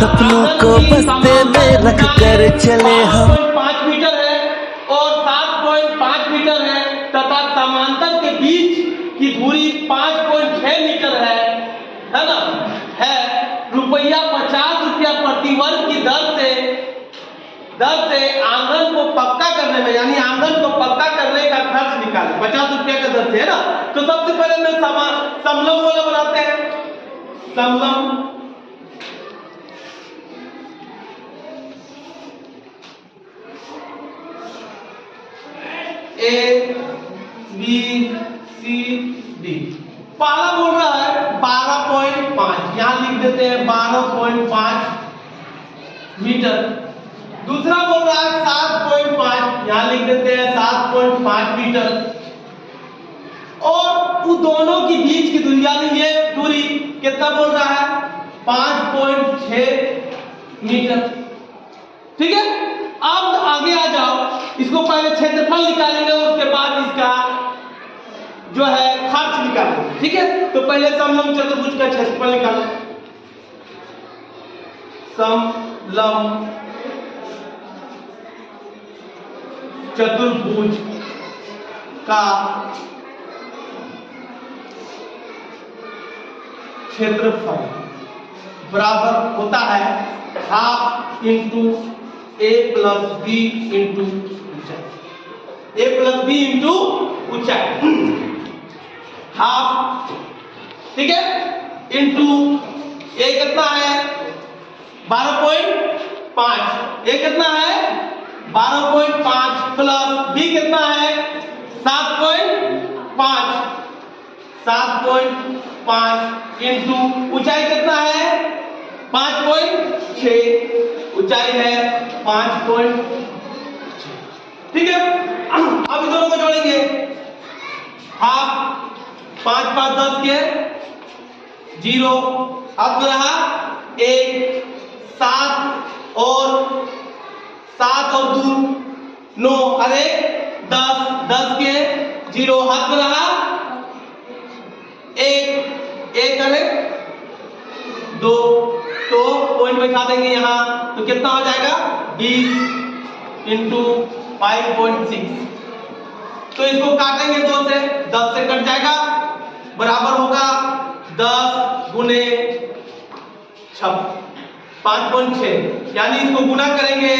सपनों को बस्ते में रख कर चले हम। 5 मीटर है और 7.5 मीटर है तथा समांतर के बीच की दूरी 5.6 मीटर है ना, है रुपया 50 प्रति वर्ग की दर से आंगन को पक्का करने में, यानी आंगन को पक्का करने का खर्च निकाले 50 रुपया का दर से, है ना। तो सबसे पहले मैं समलंब वाला बनाते हैं। समलंब A B C D। पहला बोल रहा है 12.5, यहां लिख देते हैं 12.5 मीटर। दूसरा बोल रहा है 7.5, यहां लिख देते हैं 7.5 मीटर। और उन दोनों के बीच की दूरी, यानी ये दूरी कितना बोल रहा है 5.6 मीटर। ठीक है, अब आगे आ जाओ, इसको पहले क्षेत्रफल निकालेंगे उसके बाद इसका जो है खर्च निकालेंगे। ठीक है, तो पहले समलंब चतुर्भुज का क्षेत्रफल निकालो। समलंब चतुर्भुज का क्षेत्रफल बराबर होता है half into a plus B into ऊंचाई। a प्लस बी इंटू ऊंचाई, हाफ, ठीक है, इंटू a कितना है 12.5, a कितना है 12.5 प्लस b कितना है 7.5 इंटू ऊंचाई कितना है 5.6, ऊंचाई है 5.6। ठीक है, अब इन दोनों को जोड़ेंगे। हाफ 5 5 10 के 0, अब रहा 1, 7 और 2 9, अरे 10 10 के 0, हाथ में रहा 1 करे 2, तो पॉइंट बैठा देंगे यहां, तो कितना हो जाएगा 20 इंटू 5.6। तो इसको काटेंगे 2 से, 10 से कट जाएगा, बराबर होगा 10 गुने 5.6, यानी इसको गुना करेंगे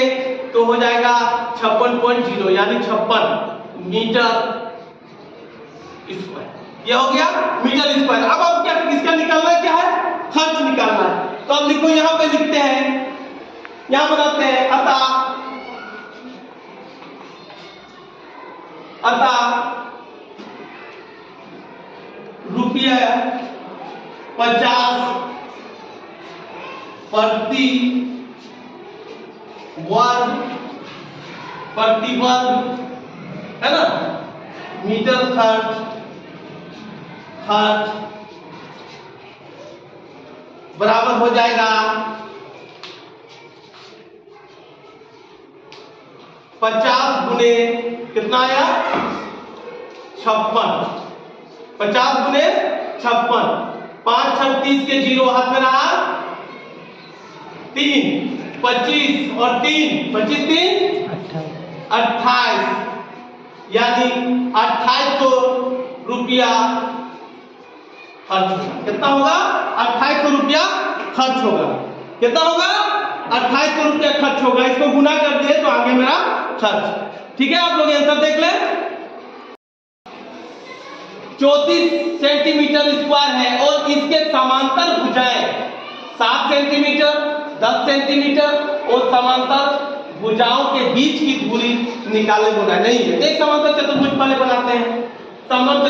तो हो जाएगा 56.0, यानी 56 मीटर स्क्वायर। ये हो गया मीटर स्क्वायर। अब क्या किसका निकालना है, क्या है खर्च निकालना है। तो अब लिखो, यहां पे लिखते हैं, यहां बनाते हैं अतः रुपया 50 प्रति वर्ग है ना मीटर खर्च बराबर हो जाएगा 50 गुने कितना आया 56, 50 गुने 56, 5 36 के 0, हाथ में रहा 3, 25 और 3 25 3 28, यानी 2800 रुपया खर्च होगा। कितना होगा 2800 रुपया खर्च होगा। कितना होगा 2800 रुपया खर्च होगा। इसको गुना कर दिए तो आगे मेरा खर्च। ठीक है, आप लोग आंसर देख लें। 34 सेंटीमीटर स्क्वायर है और इसके समांतर भुजाएं 7 सेंटीमीटर 10 सेंटीमीटर और समांतर भुजाओं के बीच की दूरी निकाले बोला नहीं है। एक समांतर चतुर्भुज पहले बनाते हैं, समलंब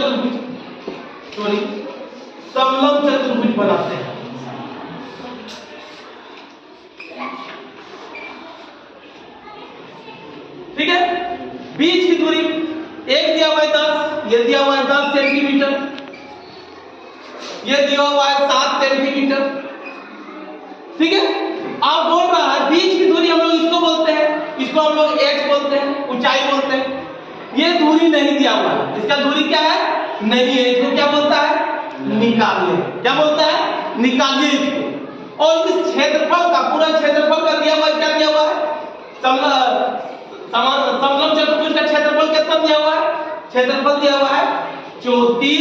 चतुर्भुज बनाते हैं। ठीक है, बीच की दूरी एक दिया हुआ है 10, ये दिया हुआ है 10 सेंटीमीटर, ये दिया हुआ है 7 सेंटीमीटर। ठीक है, आप बोल रहा है बीच की दूरी हम लोग इसको बोलते हैं, इसको हम लोग x बोलते हैं, ऊंचाई बोलते हैं। ये दूरी नहीं दिया हुआ है, इसका दूरी क्या है नहीं है, इसको क्या बोलता है निकालिए। क्या बोलता है निकालिए इसको। और इस क्षेत्रफल का पूरा क्षेत्रफल का दिया हुआ है, क्या दिया हुआ है? समलंब चतुर्भुज का क्षेत्रफल कितना दिया हुआ है? क्षेत्रफल दिया हुआ है 34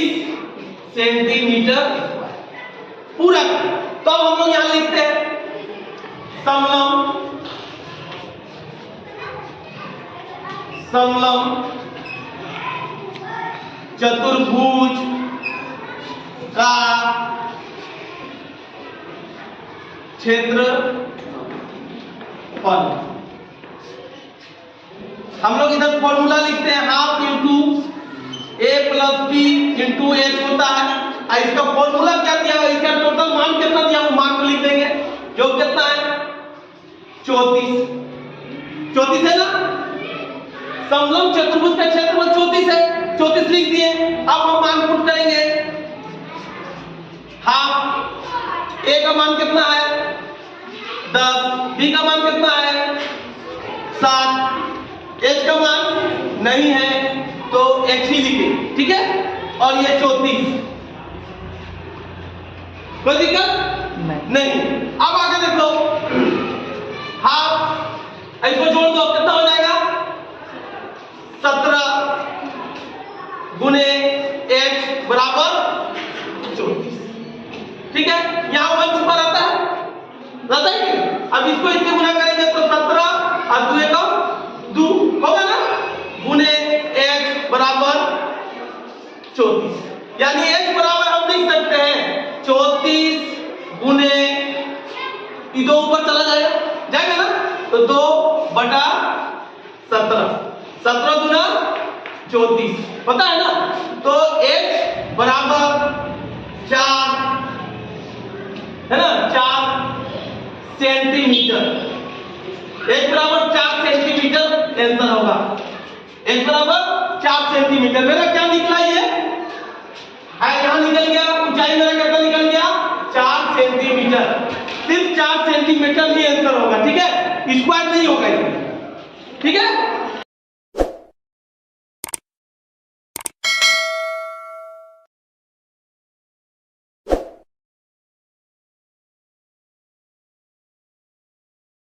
सेंटीमीटर पूरा। तो अब हम लोग यहां लिखते हैं समलंब चतुर्भुज का क्षेत्रफल। हम लोग इधर फॉर्मूला लिखते हैं हाफ इंटू ए प्लस बी इंटू एच होता है। इसका फॉर्मूला क्या दिया हुआ है? इसका टोटल मान कितना दिया हुआ मान को लिख देंगे, जो कितना है 34 है ना। समलंब चतुर्भुज का क्षेत्रफल 34 है, 34 लिख दिए। अब हम मान पुट करेंगे। हाफ ए का मान कितना है 10, बी का मान कितना है 7, एच का मान नहीं है तो एच ही लिखे, ठीक है। और ये 34, कोई दिक्कत नहीं। अब आगे देखो, हाफ इसको जोड़ दो, कितना हो जाएगा 17 गुने एच बराबर 34, ठीक है। यहां 1 छुपा रहता है कि अब इसको इससे गुना करेंगे तो 17 और 2 का 2 होगा ना, गुने एच बराबर 34। यानी एच बराबर हम लिख सकते हैं 34 गुने, ये 2 ऊपर चला जाएगा ना, तो 2/17, 17 गुना 34 पता है ना। तो एच बराबर 4 है ना, 4 सेंटीमीटर। एच बराबर 4 सेंटीमीटर आंसर होगा। एच बराबर 4 सेंटीमीटर। मेरा क्या निकला ये यहां निकल गया, ऊंचाई मेरा कितना निकल गया 4 सेंटीमीटर। सिर्फ 4 सेंटीमीटर ही आंसर होगा, ठीक है, स्क्वायर नहीं होगा इसमें, ठीक है।